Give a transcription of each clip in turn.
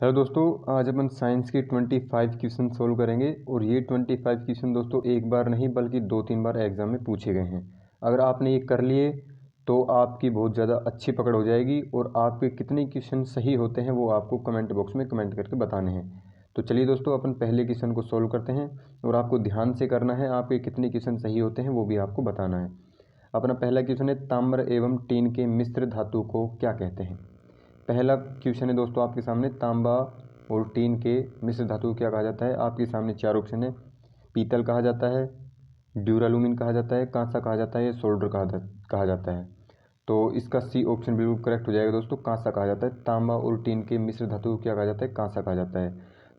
Hello दोस्तों, आज अपन science के 25 क्वेश्चन सोल्व करेंगे और ये 25 क्वेश्चन दोस्तों एक बार नहीं बल्कि 2-3 बार एग्जाम में पूछे गए हैं। अगर आपने ये कर लिए तो आपकी बहुत ज़्यादा अच्छी पकड़ हो जाएगी और आपके कितने क्वेश्चन सही होते हैं वो आपको कमेंट बॉक्स में कमेंट करके बताने हैं। तो चलिए दोस्तों, अपन पहले क्वेश्चन को सोल्व करते हैं और आपको ध्यान से करना है, आपके कितने क्वेश्चन सही होते हैं वो भी आपको बताना है। अपना पहला क्वेश्चन है, ताम्र एवं टीन के मिश्र धातु को क्या कहते हैं। पहला क्वेश्चन है दोस्तों आपके सामने, तांबा और टीन के मिश्र धातु को क्या कहा जाता है। आपके सामने 4 ऑप्शन है। पीतल कहा जाता है, ड्यूरालुमिन कहा जाता है, कांसा कहा जाता है, सोल्डर कहा जाता है। तो इसका सी ऑप्शन बिल्कुल करेक्ट हो जाएगा दोस्तों, कांसा कहा जाता है। तांबा और टीन के मिश्र धातु को क्या कहा जाता है, कांसा कहा जाता है।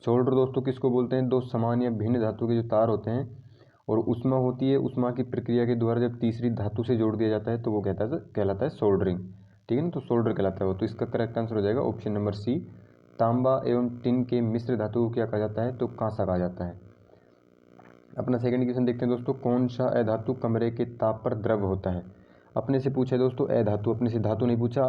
सोल्डर दोस्तों किसको बोलते हैं, दो समान या भिन्न धातु के जो तार होते हैं और उष्मा होती है, उष्मा की प्रक्रिया के द्वारा जब तीसरी धातु से जोड़ दिया जाता है तो वो कहलाता है सोल्डरिंग। ठीक है ना, तो सोल्डर कहलाता है वो। तो इसका करेक्ट आंसर हो जाएगा ऑप्शन नंबर सी, तांबा एवं टिन के मिश्र धातु को क्या कहा जाता है, तो कांसा कहा जाता है। अपना सेकंड क्वेश्चन देखते हैं दोस्तों, कौन सा अधातु कमरे के ताप पर द्रव होता है। अपने से पूछा है दोस्तों अधातु, अपने से धातु नहीं पूछा।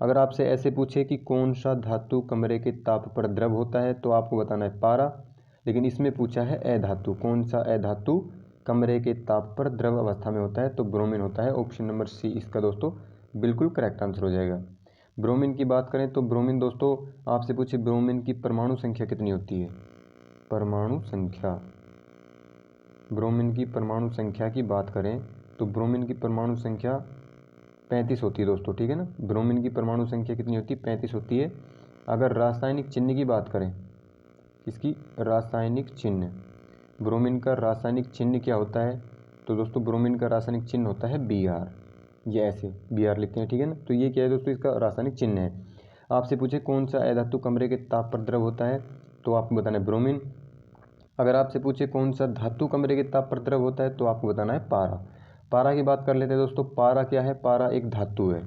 अगर आपसे ऐसे पूछे कि कौन सा धातु कमरे के ताप पर द्रव होता है तो आपको बताना है पारा, लेकिन इसमें पूछा है अधातु, कौन सा अधातु कमरे के ताप पर द्रव अवस्था में होता है, तो ब्रोमीन होता है। ऑप्शन नंबर सी इसका दोस्तों बिल्कुल करेक्ट आंसर हो जाएगा। ब्रोमीन की बात करें तो ब्रोमीन दोस्तों आपसे पूछे ब्रोमीन की परमाणु संख्या कितनी होती है। परमाणु संख्या, ब्रोमीन की परमाणु संख्या की बात करें तो ब्रोमीन की परमाणु संख्या 35 होती है दोस्तों। ठीक है ना, ब्रोमीन की परमाणु संख्या कितनी होती है, 35 होती है। अगर रासायनिक चिन्ह की बात करें, इसकी रासायनिक चिन्ह, ब्रोमीन का रासायनिक चिन्ह क्या होता है, तो दोस्तों ब्रोमीन का रासायनिक चिन्ह होता है Br। ये ऐसे Br लिखते हैं। ठीक है ना, तो ये क्या है दोस्तों, इसका रासायनिक चिन्ह है। आपसे पूछे कौन सा अधातु कमरे के ताप पर द्रव होता है तो आपको बताना है ब्रोमीन। अगर आपसे पूछे कौन सा धातु कमरे के ताप पर द्रव होता है तो आपको बताना है पारा। पारा की बात कर लेते हैं दोस्तों, पारा क्या है, पारा एक धातु है।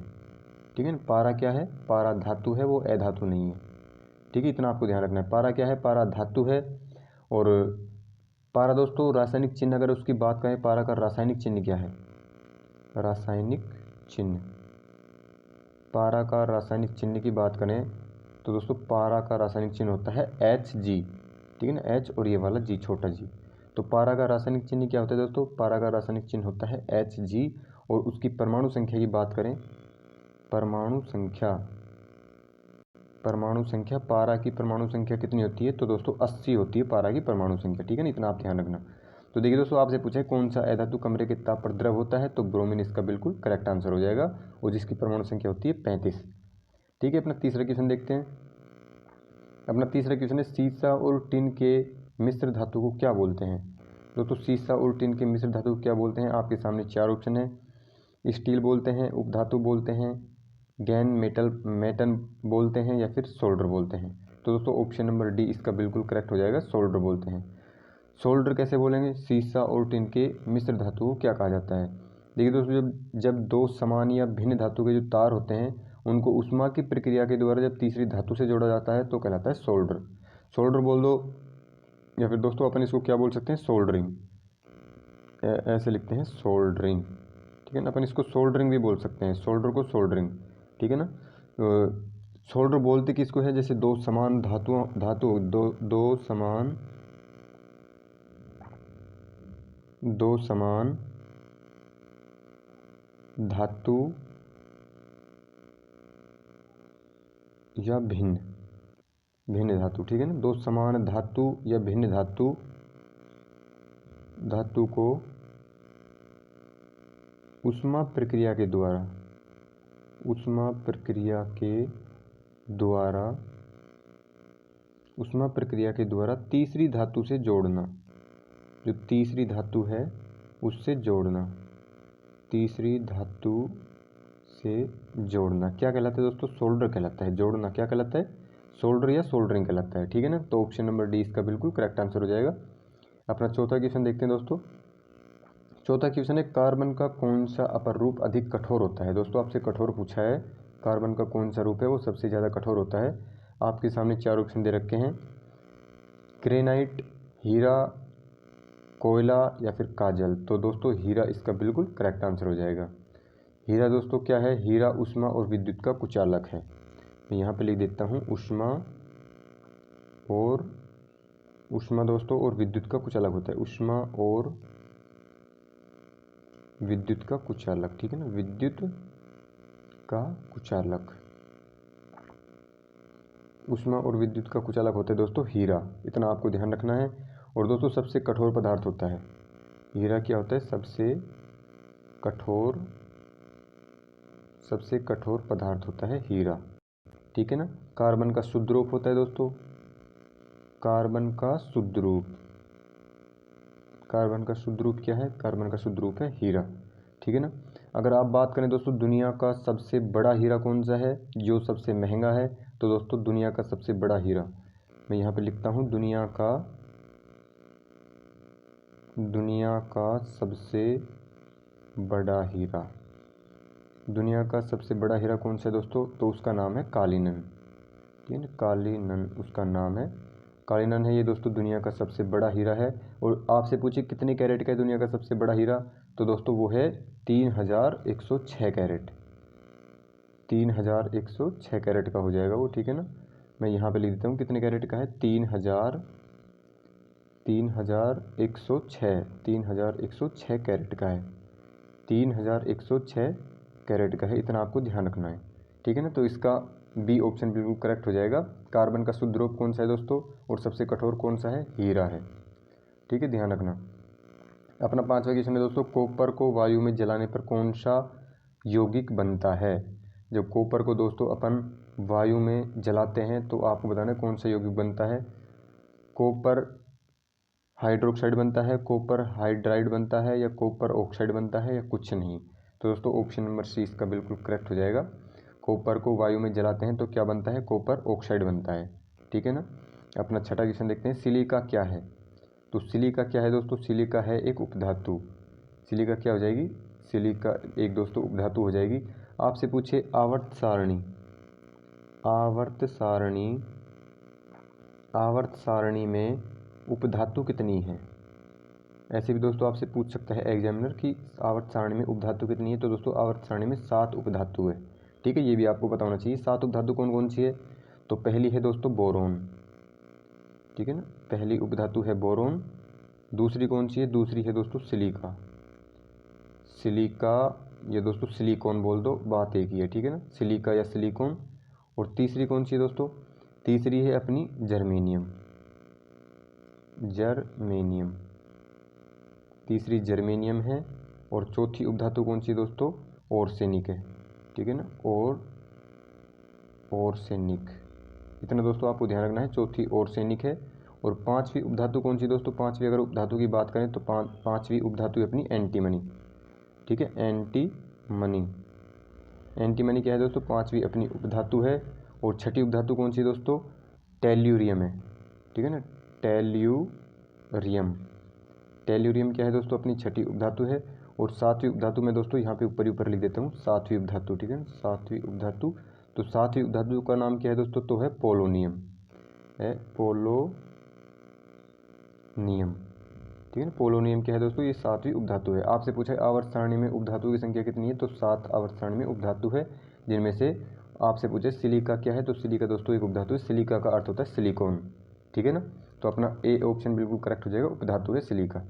ठीक है ना, पारा क्या है, पारा धातु है, वो अधातु नहीं है। ठीक है, इतना आपको ध्यान रखना है। पारा क्या है, पारा धातु है। और पारा दोस्तों रासायनिक चिन्ह, अगर उसकी बात करें पारा का रासायनिक चिन्ह क्या है, रासायनिक चिन्ह, पारा का रासायनिक चिन्ह की बात करें तो दोस्तों पारा का रासायनिक चिन्ह होता है Hg। ठीक है ना, H और ये वाला G, छोटा g। तो पारा का रासायनिक चिन्ह क्या होता है दोस्तों, पारा का रासायनिक चिन्ह होता है Hg। और उसकी परमाणु संख्या की बात करें, परमाणु संख्या, परमाणु संख्या, पारा की परमाणु संख्या कितनी होती है, तो दोस्तों 80 होती है पारा की परमाणु संख्या। ठीक है ना, इतना आप ध्यान रखना। तो देखिए दोस्तों, आपसे पूछा है कौन सा अधातु कमरे के ताप पर द्रव होता है, तो ब्रोमीन इसका बिल्कुल करेक्ट आंसर हो जाएगा और जिसकी परमाणु संख्या होती है 35। ठीक है, अपना तीसरा क्वेश्चन देखते हैं। अपना तीसरा क्वेश्चन है, सीसा और टिन के मिश्र धातु को क्या बोलते हैं। दोस्तों सीसा और टिन के मिश्र धातु को क्या बोलते हैं, आपके सामने 4 ऑप्शन है। स्टील बोलते हैं, उपधातु बोलते हैं, गैन मेटल बोलते हैं, या फिर सोल्डर बोलते हैं। तो दोस्तों ऑप्शन नंबर डी इसका बिल्कुल करेक्ट हो जाएगा, सोल्डर बोलते हैं। सोल्डर कैसे बोलेंगे, सीसा और टिन के मिश्र धातु को क्या कहा जाता है। देखिए दोस्तों, जब दो समान या भिन्न धातु के जो तार होते हैं उनको उष्मा की प्रक्रिया के द्वारा जब तीसरी धातु से जोड़ा जाता है तो कहलाता है सोल्डर। सोल्डर बोल दो, या फिर दोस्तों अपन इसको क्या बोल सकते हैं, सोल्डरिंग। ऐसे लिखते हैं सोल्डरिंग। ठीक है ना, अपन इसको सोल्डरिंग भी बोल सकते हैं, सोल्डर को सोल्डरिंग। ठीक है ना, सोल्डर बोलते किसको है, जैसे दो समान धातु दो समान धातु या भिन्न धातु। ठीक है ना, दो समान धातु या भिन्न धातु को उष्मा प्रक्रिया के द्वारा तीसरी धातु से जोड़ना, जो तीसरी धातु है उससे जोड़ना, तीसरी धातु से जोड़ना क्या कहलाता है दोस्तों, सोल्डर कहलाता है। जोड़ना क्या कहलाता है, सोल्डर या सोल्डरिंग कहलाता है। ठीक है ना, तो ऑप्शन नंबर डी इसका बिल्कुल करेक्ट आंसर हो जाएगा। अपना चौथा क्वेश्चन देखते हैं दोस्तों। चौथा क्वेश्चन है, कार्बन का कौन सा अपर रूप अधिक कठोर होता है। दोस्तों आपसे कठोर पूछा है, कार्बन का कौन सा रूप है वो सबसे ज़्यादा कठोर होता है। आपके सामने 4 ऑप्शन दे रखे हैं, ग्रेनाइट, हीरा, कोयला, या फिर काजल। तो दोस्तों हीरा इसका बिल्कुल करेक्ट आंसर हो जाएगा। हीरा दोस्तों क्या है, हीरा ऊष्मा और विद्युत का कुचालक है। मैं यहाँ पे लिख देता हूँ, ऊष्मा और ऊष्मा दोस्तों और विद्युत का कुछ अलग होता है, ऊष्मा और विद्युत का कुचालक, ठीक है ना, विद्युत का कुचालक। ऊष्मा और विद्युत का कुचालक होता है दोस्तों हीरा, इतना आपको ध्यान रखना है। और दोस्तों सबसे कठोर पदार्थ होता है हीरा, क्या होता है, सबसे कठोर पदार्थ होता है हीरा, ठीक है ना। कार्बन का शुद्ध रूप होता है दोस्तों, कार्बन का शुद्ध रूप क्या है, कार्बन का शुद्ध रूप है हीरा, ठीक है ना। अगर आप बात करें दोस्तों दुनिया का सबसे बड़ा हीरा कौन सा है, जो सबसे महंगा है, तो दोस्तों दुनिया का सबसे बड़ा हीरा, मैं यहाँ पे लिखता हूँ, दुनिया का सबसे बड़ा हीरा। दुनिया का सबसे बड़ा हीरा कौन सा है दोस्तों, तो उसका नाम है कालीनन, ठीक है ना, कालीनन उसका नाम है, कालीनन है ये दोस्तों दुनिया का सबसे बड़ा हीरा है। और आपसे पूछे कितने कैरेट का है दुनिया का सबसे बड़ा हीरा, तो दोस्तों वो है 3106 कैरेट, 3106 कैरेट का हो जाएगा वो, ठीक है ना। मैं यहाँ पे लिख देता हूँ कितने कैरेट का है, 3106 कैरेट का है, 3106 कैरेट का है, इतना आपको ध्यान रखना है, ठीक है ना। तो इसका बी ऑप्शन बिल्कुल करेक्ट हो जाएगा। कार्बन का शुद्ध रूप कौन सा है दोस्तों, और सबसे कठोर कौन सा है, हीरा है, ठीक है, ध्यान रखना। अपना 5वां क्वेश्चन है दोस्तों, कॉपर को वायु में जलाने पर कौन सा यौगिक बनता है। जब कॉपर को दोस्तों अपन वायु में जलाते हैं तो आपको बताना है कौन सा यौगिक बनता है, कॉपर हाइड्रोक्साइड बनता है, कॉपर हाइड्राइड बनता है, या कॉपर ऑक्साइड बनता है, या कुछ नहीं। तो दोस्तों ऑप्शन नंबर सी इसका बिल्कुल करेक्ट हो जाएगा। कॉपर को वायु में जलाते हैं तो क्या बनता है, कॉपर ऑक्साइड बनता है, ठीक है ना। अपना छठा क्वेश्चन देखते हैं, सिलिका क्या है। तो सिलिका क्या है दोस्तों, सिलिका है एक उपधातु, सिलिका क्या हो जाएगी, सिलिका एक दोस्तों उपधातु हो जाएगी। आपसे पूछे आवर्त सारणी में उपधातु कितनी है, ऐसे भी दोस्तों आपसे पूछ सकता है एग्जामिनर कि आवर्त सारणी में उपधातु कितनी है। तो दोस्तों आवर्त सारणी में 7 उपधातु है, ठीक है, ये भी आपको पता होना चाहिए। 7 उपधातु कौन कौन सी है, तो पहली है दोस्तों बोरोन, ठीक है ना, पहली उपधातु है बोरोन। दूसरी कौन सी है, दूसरी है दोस्तों सिलिका, ये दोस्तों सिलिकॉन बोल दो, बात एक ही है, ठीक है ना, सिलिका या सिलिकॉन। और तीसरी कौन सी है दोस्तों, तीसरी है अपनी जर्मेनियम, तीसरी जर्मेनियम है। और चौथी उपधातु कौन सी है दोस्तों, ऑर्सेनिक है, ठीक है ना, ऑर्सेनिक, इतना दोस्तों आपको ध्यान रखना है, चौथी ऑर्सेनिक है। और पांचवी उपधातु कौन सी दोस्तों, पांचवी अगर उपधातु की बात करें तो पांचवी उपधातु है अपनी एंटीमनी, ठीक है, एंटीमनी क्या है दोस्तों, पांचवी अपनी उपधातु है। और छठी उपधातु कौन सी है दोस्तों, टेल्यूरियम है, ठीक है ना, टेल्यूरियम क्या है दोस्तों, अपनी छठी उपधातु है। और सातवीं उपधातु में दोस्तों यहाँ पे ऊपर लिख देता हूँ, सातवीं उपधातु, ठीक है, सातवीं उपधातु। तो सातवीं उपधातु का नाम क्या है दोस्तों, तो है पोलोनियम, ठीक है ना, पोलोनियम क्या है दोस्तों, ये सातवीं उपधातु है। आपसे पूछा है आवर्त सारणी में उपधातु की संख्या कितनी है, तो 7 आवर्त सारणी में उपधातु है, जिनमें से आपसे पूछे सिलिका क्या है, तो सिलिका दोस्तों एक उपधातु है, सिलिका का अर्थ होता है सिलिकॉन, ठीक है ना। तो अपना ए ऑप्शन बिल्कुल करेक्ट हो जाएगा, उपधातु है सिलिका।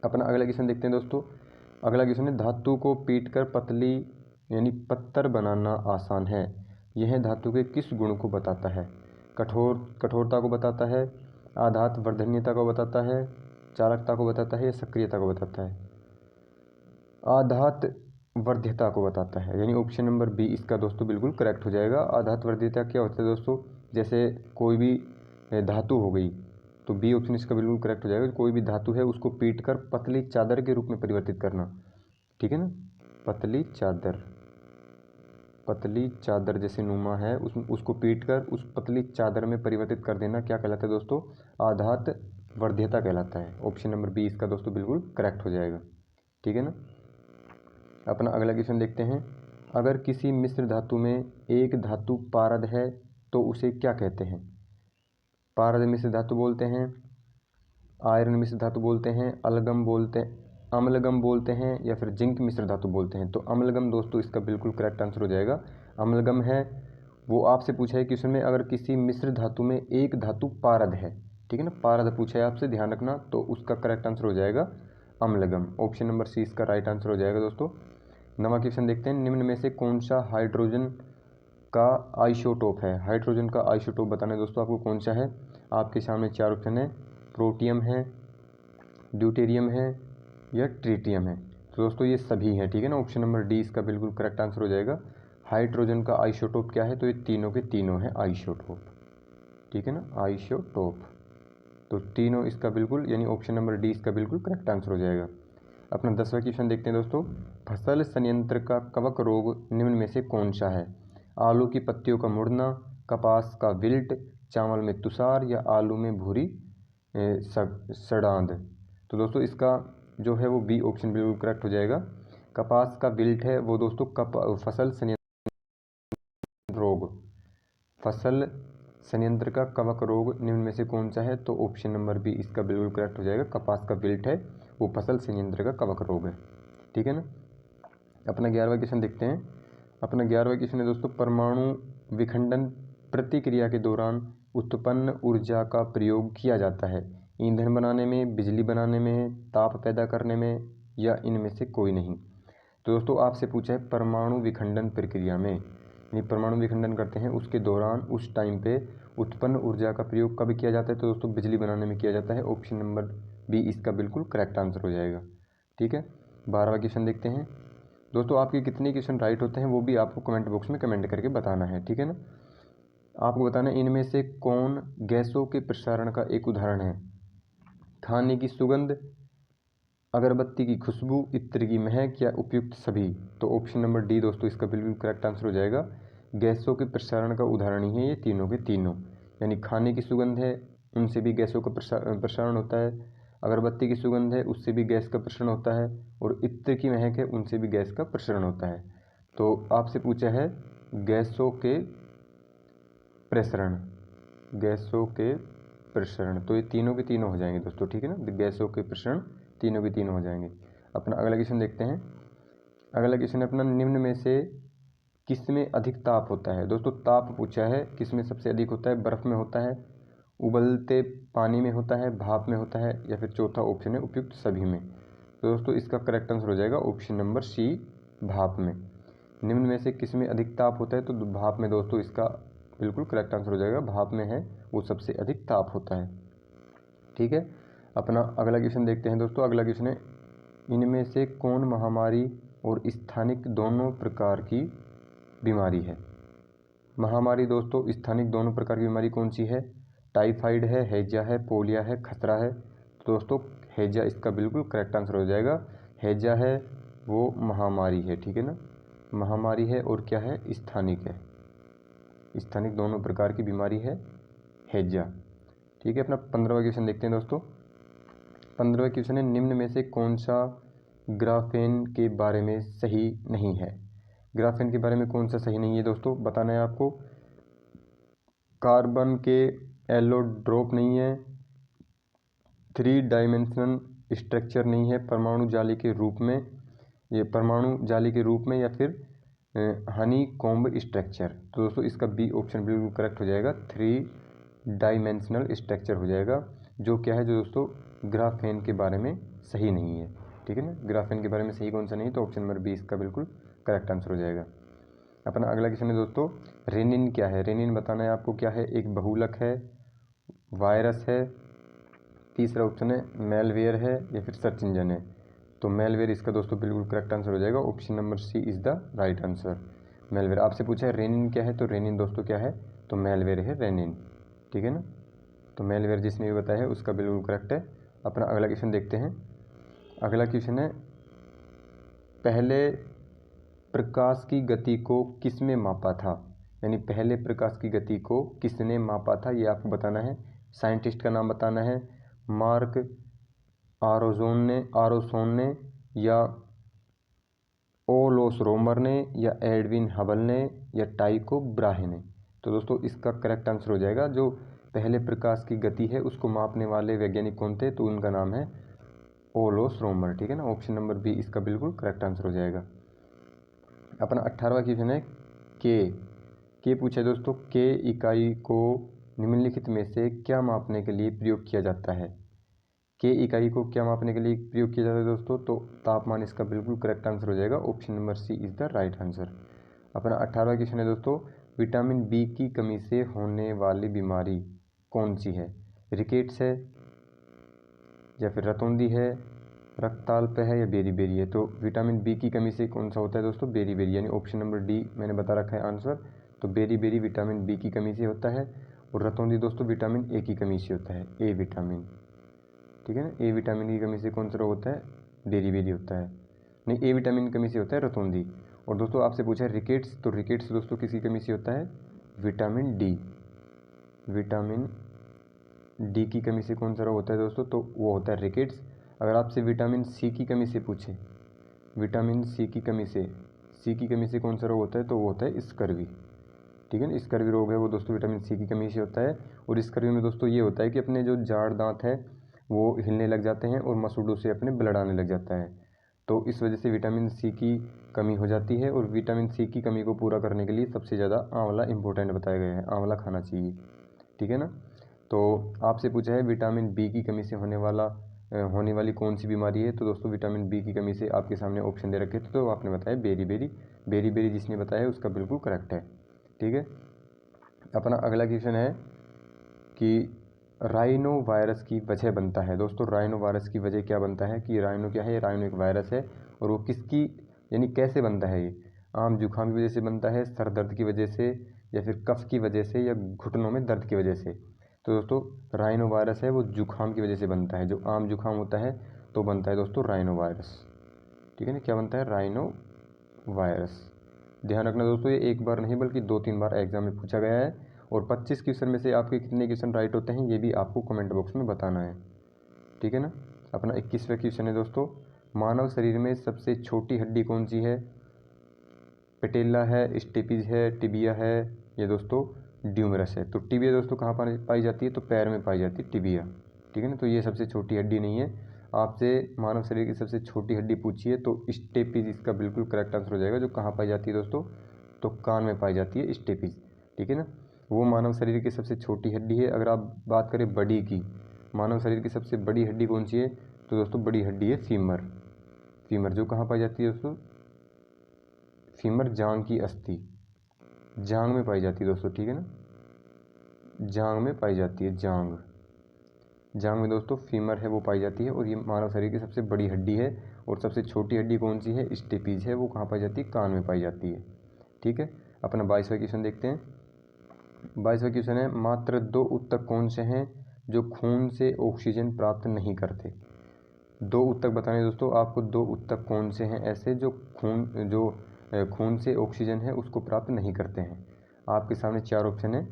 अपना अगला क्वेश्चन देखते हैं दोस्तों, अगला क्वेश्चन है, धातु को पीटकर पतली यानी पत्थर बनाना आसान है, यह धातु के किस गुण को बताता है। कठोरता को बताता है, आघात वर्धनीयता को बताता है, चालकता को बताता है, या सक्रियता को बताता है। आघात वर्ध्यता को बताता है, यानी ऑप्शन नंबर बी इसका दोस्तों बिल्कुल करेक्ट हो जाएगा। आघात वर्ध्यता क्या होता है दोस्तों, जैसे कोई भी धातु हो गई, तो बी ऑप्शन इसका बिल्कुल करेक्ट हो जाएगा। कोई भी धातु है उसको पीटकर पतली चादर के रूप में परिवर्तित करना, ठीक है ना, पतली चादर जैसे नुमा है उसको पीटकर उस पतली चादर में परिवर्तित कर देना क्या कहलाता है दोस्तों, आघात वर्ध्यता कहलाता है। ऑप्शन नंबर बी इसका दोस्तों बिल्कुल करेक्ट हो जाएगा, ठीक है ना। अपना अगला क्वेश्चन देखते हैं, अगर किसी मिश्र धातु में एक धातु पारद है तो उसे क्या कहते हैं। पारद मिश्र धातु बोलते हैं, आयरन मिश्र धातु बोलते हैं, अम्लगम बोलते हैं, या फिर जिंक मिश्र धातु बोलते हैं। तो अम्लगम दोस्तों इसका बिल्कुल करेक्ट आंसर हो जाएगा, अम्लगम है। वो आपसे पूछा है क्वेश्चन में, अगर किसी मिश्र धातु में एक धातु पारद है, ठीक है ना, पारद पूछा है आपसे, ध्यान रखना, तो उसका करेक्ट आंसर हो जाएगा अम्लगम। ऑप्शन नंबर सी इसका राइट आंसर हो जाएगा दोस्तों। नवा क्वेश्चन देखते हैं, निम्न में से कौन सा हाइड्रोजन का आइसोटोप है? हाइड्रोजन का आइसोटोप बताना है दोस्तों आपको कौन सा है। आपके सामने चार ऑप्शन है, प्रोटियम है, ड्यूटेरियम है या ट्रिटियम है। तो दोस्तों ये सभी हैं, ठीक है ना। ऑप्शन नंबर डी इसका बिल्कुल करेक्ट आंसर हो जाएगा। हाइड्रोजन का आइसोटोप क्या है? तो ये तीनों के तीनों हैं आइसोटोप, ठीक है ना, आइसोटोप। तो तीनों इसका बिल्कुल, यानी ऑप्शन नंबर डी इसका बिल्कुल करेक्ट आंसर हो जाएगा। अपना 10वां क्वेश्चन देखते हैं दोस्तों, फसल संयंत्र का कवक रोग निम्न में से कौन सा है? आलू की पत्तियों का मुड़ना, कपास का विल्ट, चावल में तुषार या आलू में भूरी सड़ांध। तो दोस्तों इसका जो है वो बी ऑप्शन बिल्कुल करेक्ट हो जाएगा। कपास का विल्ट है वो दोस्तों फसल संयंत्र रोग, फसल संयंत्र का कवक रोग निम्न में से कौन सा है? तो ऑप्शन नंबर बी इसका बिल्कुल करेक्ट हो जाएगा। कपास का विल्ट है वो फसल संयंत्र का कवक रोग है, ठीक है ना। अपना 11वां क्वेश्चन देखते हैं। अपना 11वां क्वेश्चन है दोस्तों, परमाणु विखंडन प्रतिक्रिया के दौरान उत्पन्न ऊर्जा का प्रयोग किया जाता है ईंधन बनाने में, बिजली बनाने में, ताप पैदा करने में या इनमें से कोई नहीं। तो दोस्तों आपसे पूछा है परमाणु विखंडन प्रक्रिया में, यानी परमाणु विखंडन करते हैं उसके दौरान उस टाइम पे उत्पन्न ऊर्जा का प्रयोग कब किया जाता है? तो दोस्तों बिजली बनाने में किया जाता है। ऑप्शन नंबर बी इसका बिल्कुल करेक्ट आंसर हो जाएगा, ठीक है। 12वां क्वेश्चन देखते हैं दोस्तों, आपके कितने क्वेश्चन राइट होते हैं वो भी आपको कमेंट बॉक्स में कमेंट करके बताना है, ठीक है ना। आपको बताना है इनमें से कौन गैसों के प्रसारण का एक उदाहरण है? खाने की सुगंध, अगरबत्ती की खुशबू, इत्र की महक या उपयुक्त सभी। तो ऑप्शन नंबर डी दोस्तों इसका बिल्कुल करेक्ट आंसर हो जाएगा। गैसों के प्रसारण का उदाहरण ही है ये तीनों के तीनों, यानी खाने की सुगंध है उनसे भी गैसों का प्रसारण होता है, अगरबत्ती की सुगंध है उससे भी गैस का प्रसारण होता है, और इत्र की महक है उनसे भी गैस का प्रसारण होता है। तो आपसे पूछा है गैसों के प्रसरण, गैसों के प्रसरण, तो ये तीनों के तीनों हो जाएंगे दोस्तों, ठीक है ना। गैसों के प्रसरण तीनों के तीनों हो जाएंगे। अपना अगला क्वेश्चन देखते हैं। अगला क्वेश्चन अपना, निम्न में से किस में अधिक ताप होता है? दोस्तों ताप पूछा है, किस में सबसे अधिक होता है? बर्फ़ में होता है, उबलते पानी में होता है, भाप में होता है, या फिर चौथा ऑप्शन है उपयुक्त सभी में। तो दोस्तों इसका करेक्ट आंसर हो जाएगा ऑप्शन नंबर सी, भाप में। निम्न में से किस में अधिक ताप होता है? तो भाप में दोस्तों इसका बिल्कुल करेक्ट आंसर हो जाएगा। भाप में है वो सबसे अधिक ताप होता है, ठीक है। अपना अगला क्वेश्चन देखते हैं दोस्तों। अगला क्वेश्चन है, इनमें से कौन महामारी और स्थानिक दोनों प्रकार की बीमारी है? महामारी दोस्तों स्थानिक दोनों प्रकार की बीमारी कौन सी है? टाइफाइड है, हैजा है, पोलिया है, खसरा है। तो दोस्तों हैजा इसका बिल्कुल करेक्ट आंसर हो जाएगा। हैजा है वो महामारी है, ठीक है ना, महामारी है, और क्या है? स्थानिक है, स्थानिक दोनों प्रकार की बीमारी है हैजा, ठीक है। अपना 15वां क्वेश्चन देखते हैं दोस्तों। 15वां क्वेश्चन है, निम्न में से कौन सा ग्राफेन के बारे में सही नहीं है? ग्राफेन के बारे में कौन सा सही नहीं है दोस्तों, बताना है आपको। कार्बन के एलोड्रोप नहीं है, 3 डायमेंशनल स्ट्रक्चर नहीं है परमाणु जाली के रूप में, ये परमाणु जाली के रूप में, या फिर हनी कॉम्ब स्ट्रक्चर। तो दोस्तों इसका बी ऑप्शन बिल्कुल करेक्ट हो जाएगा, 3 डायमेंशनल स्ट्रक्चर हो जाएगा, जो क्या है, जो दोस्तों ग्राफेन के बारे में सही नहीं है, ठीक है ना। ग्राफेन के बारे में सही कौन सा नहीं, तो ऑप्शन नंबर बी इसका बिल्कुल करेक्ट आंसर हो जाएगा। अपना अगला क्वेश्चन है दोस्तों, रेनिन क्या है? रेनिन बताना है आपको क्या है, एक बहुलक है, वायरस है, तीसरा ऑप्शन है मेलवेयर है, या फिर सर्च इंजन है। तो मेलवेयर इसका दोस्तों बिल्कुल करेक्ट आंसर हो जाएगा। Option number C is the right answer, malware. आपसे पूछा है रेनिन क्या है, तो रेनिन दोस्तों क्या है, तो मेलवेयर है रेनिन, ठीक है ना। तो मेलवेयर जिसने भी बताया है उसका बिल्कुल करेक्ट है। अपना अगला क्वेश्चन देखते हैं। अगला क्वेश्चन है, पहले प्रकाश की गति को किसने मापा था? यानी पहले प्रकाश की गति को किसने मापा था, ये आपको बताना है। साइंटिस्ट का नाम बताना है, मार्क आरोसोन ने, या ओलोस रोमर ने, या एडविन हबल ने, या टाइको ब्राहे ने। तो दोस्तों इसका करेक्ट आंसर हो जाएगा, जो पहले प्रकाश की गति है उसको मापने वाले वैज्ञानिक कौन थे, तो उनका नाम है ओलोस रोमर, ठीक है ना। ऑप्शन नंबर बी इसका बिल्कुल करेक्ट आंसर हो जाएगा। अपना 18वां क्वेश्चन है, के पूछा है दोस्तों, के इकाई को निम्नलिखित में से क्या मापने के लिए प्रयोग किया जाता है। के इकाई को क्या मापने के लिए प्रयोग किया जाता है दोस्तों, तो तापमान इसका बिल्कुल करेक्ट आंसर हो जाएगा। Option number C is the right answer. अपना 18वां क्वेश्चन है दोस्तों, विटामिन बी की कमी से होने वाली बीमारी कौन सी है। रिकेट्स है या फिर रतौंधी है, रक्ताल्प है या बेरी है। तो विटामिन बी की कमी से कौन सा होता है दोस्तों, बेरी, यानी ऑप्शन नंबर डी मैंने बता रखा है आंसर। तो बेरी विटामिन बी की कमी से होता है, और रतौंधी दोस्तों विटामिन ए की कमी से होता है, ए विटामिन, ठीक है ना। ए विटामिन की कमी से कौन सा रोग होता है, बेरी होता है, नहीं ए विटामिन की कमी से होता है रतौंधी। और दोस्तों आपसे पूछा है रिकेट्स, तो रिकेट्स दोस्तों किसकी कमी से होता है, विटामिन डी, विटामिन डी की कमी से कौन सा रोग होता है दोस्तों, तो वो होता है रिकेट्स। अगर आपसे विटामिन सी की कमी से पूछे, विटामिन सी की कमी से कौन सा रोग होता है, तो वो होता है स्कर्वी, ठीक है ना। स्कर्वी रोग है वो दोस्तों विटामिन सी की कमी से होता है। और स्कर्वी में दोस्तों ये होता है कि अपने जो जाड़ दांत है वो हिलने लग जाते हैं और मसूड़ों से अपने ब्लड आने लग जाता है। तो इस वजह से विटामिन सी की कमी हो जाती है। और विटामिन सी की कमी को पूरा करने के लिए सबसे ज़्यादा आंवला इंपॉर्टेंट बताया गया है, आंवला खाना चाहिए, ठीक है ना। तो आपसे पूछा है विटामिन बी की कमी से होने वाली कौन सी बीमारी है, तो दोस्तों विटामिन बी की कमी से आपके सामने ऑप्शन दे रखे थे, तो आपने बताया बेरी जिसने बताया है उसका बिल्कुल करेक्ट है, ठीक है। अपना अगला क्वेश्चन है कि राइनो वायरस की वजह बनता है। दोस्तों राइनो वायरस की वजह क्या बनता है, कि राइनो क्या है, राइनो एक वायरस है, और वो किसकी यानी कैसे बनता है, ये आम जुकाम की वजह से बनता है, सर दर्द की वजह से, या फिर कफ की वजह से, या घुटनों में दर्द की वजह से। तो दोस्तों राइनो वायरस है वो जुकाम की वजह से बनता है, जो आम जुकाम होता है तो बनता है दोस्तों राइनो वायरस, ठीक है ना। क्या बनता है, राइनो वायरस। ध्यान रखना दोस्तों, ये एक बार नहीं बल्कि 2-3 बार एग्जाम में पूछा गया है। और 25 क्वेश्चन में से आपके कितने क्वेश्चन राइट होते हैं ये भी आपको कमेंट बॉक्स में बताना है, ठीक है ना। अपना 21वां क्वेश्चन है दोस्तों, मानव शरीर में सबसे छोटी हड्डी कौन सी है। पेटेला है, स्टेपिज है, टिबिया है, या दोस्तों ड्यूमरस है। तो टिबिया दोस्तों कहाँ पाई जाती है, तो पैर में पाई जाती है टिबिया, ठीक है ना। तो ये सबसे छोटी हड्डी नहीं है। आपसे मानव शरीर की सबसे छोटी हड्डी पूछी है तो स्टेपिज इसका बिल्कुल करेक्ट आंसर हो जाएगा। जो कहाँ पाई जाती है दोस्तों, तो कान में पाई जाती है स्टेपिज, ठीक है ना। वो मानव शरीर की सबसे छोटी हड्डी है। अगर आप बात करें बड़ी की, मानव शरीर की सबसे बड़ी हड्डी कौन सी है, तो दोस्तों बड़ी हड्डी है फीमर। फीमर जो कहाँ पाई जाती है दोस्तों, फीमर जांग की अस्थि, जांग में पाई जाती है दोस्तों, ठीक है ना, जांग में पाई जाती है, जांग में दोस्तों फीमर है वो पाई जाती है। और ये मानव शरीर की सबसे बड़ी हड्डी है। और सबसे छोटी हड्डी कौन सी है, स्टेपीज है, वो कहाँ पाई जाती है, कान में पाई जाती है, ठीक है। अपना 22वां क्वेश्चन देखते हैं। 22वां क्वेश्चन है, मात्र 2 ऊतक कौन से हैं जो खून से ऑक्सीजन प्राप्त नहीं करते। 2 ऊतक बताने दोस्तों आपको, 2 ऊतक कौन से हैं ऐसे जो खून से ऑक्सीजन है उसको प्राप्त नहीं करते हैं। आपके सामने 4 ऑप्शन है,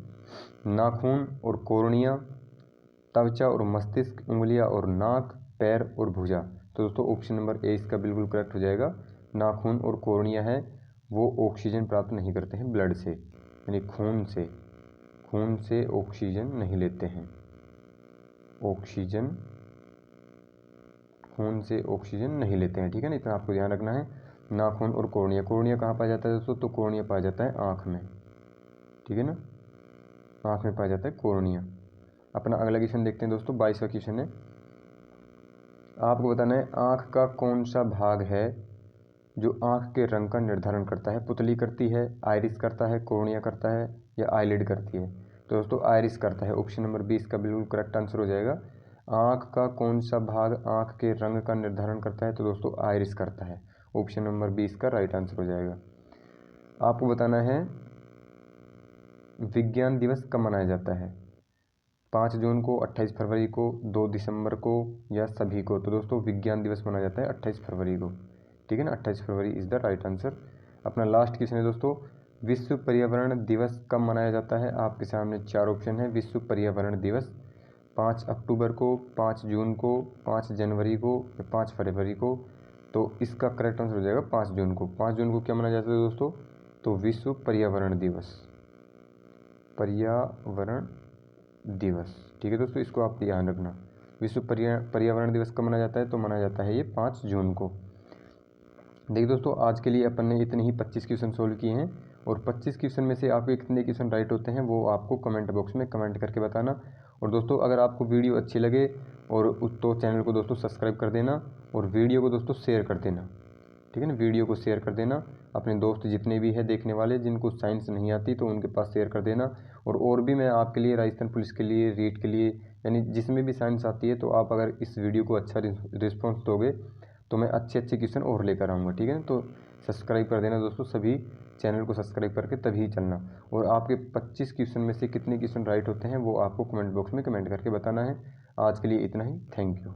नाखून और कोर्निया, त्वचा और मस्तिष्क, उंगलियां और नाक, पैर और भुजा। तो दोस्तों ऑप्शन नंबर ए इसका बिल्कुल करेक्ट हो जाएगा। नाखून और कोर्निया है वो ऑक्सीजन प्राप्त नहीं करते हैं ब्लड से, यानी खून से ऑक्सीजन नहीं लेते हैं, खून से ऑक्सीजन नहीं लेते हैं, ठीक है ना। इतना आपको ध्यान रखना है। नाखून और कोर्निया कहाँ पाया जाता है दोस्तों, तो कोर्निया पाया जाता है आँख में, ठीक है ना, आँख में पाया जाता है कोर्निया। अपना अगला क्वेश्चन देखते हैं दोस्तों, 22वां क्वेश्चन है, आपको बताना है आँख का कौन सा भाग है जो आँख के रंग का निर्धारण करता है। पुतली करती है, आइरिस करता है, कोर्निया करता है, या आईलिड करती है। तो दोस्तों आइरिस करता है, ऑप्शन नंबर 20 का बिल्कुल करेक्ट आंसर हो जाएगा। आँख का कौन सा भाग आँख के रंग का निर्धारण करता है, तो दोस्तों आइरिस करता है, ऑप्शन नंबर 20 का राइट आंसर हो जाएगा। आपको बताना है विज्ञान दिवस कब मनाया जाता है, 5 जून को, 28 फरवरी को, 2 दिसंबर को, या सभी को। तो दोस्तों विज्ञान दिवस मनाया जाता है 28 फरवरी को, ठीक है ना, 28 फरवरी इज़ द राइट आंसर। अपना लास्ट क्वेश्चन है दोस्तों, विश्व पर्यावरण दिवस कब मनाया जाता है। आपके सामने 4 ऑप्शन है। विश्व पर्यावरण दिवस 5 अक्टूबर को, 5 जून को, 5 जनवरी को, या 5 फरवरी को। तो इसका करेक्ट आंसर हो जाएगा 5 जून को। 5 जून को क्या मनाया जाता है दोस्तों, तो विश्व पर्यावरण दिवस, ठीक है दोस्तों, इसको आप ध्यान रखना। विश्व पर्यावरण दिवस कब मनाया जाता है, तो मनाया जाता है ये 5 जून को। देखिए दोस्तों आज के लिए अपन ने इतने ही 25 क्वेश्चन सोल्व किए हैं। और 25 क्वेश्चन में से आपके कितने क्वेश्चन राइट होते हैं वो आपको कमेंट बॉक्स में कमेंट करके बताना। और दोस्तों अगर आपको वीडियो अच्छी लगे और तो चैनल को दोस्तों सब्सक्राइब कर देना और वीडियो को दोस्तों शेयर कर देना, ठीक है ना। वीडियो को शेयर कर देना अपने दोस्त जितने भी है देखने वाले जिनको साइंस नहीं आती तो उनके पास शेयर कर देना। और भी मैं आपके लिए राजस्थान पुलिस के लिए, रीट के लिए, यानी जिसमें भी साइंस आती है, तो आप अगर इस वीडियो को अच्छा रिस्पॉन्स दोगे तो मैं अच्छे क्वेश्चन और लेकर आऊँगा, ठीक है। तो सब्सक्राइब कर देना दोस्तों, सभी चैनल को सब्सक्राइब करके तभी चलना। और आपके 25 क्वेश्चन में से कितने क्वेश्चन राइट होते हैं वो आपको कमेंट बॉक्स में कमेंट करके बताना है। आज के लिए इतना ही, थैंक यू।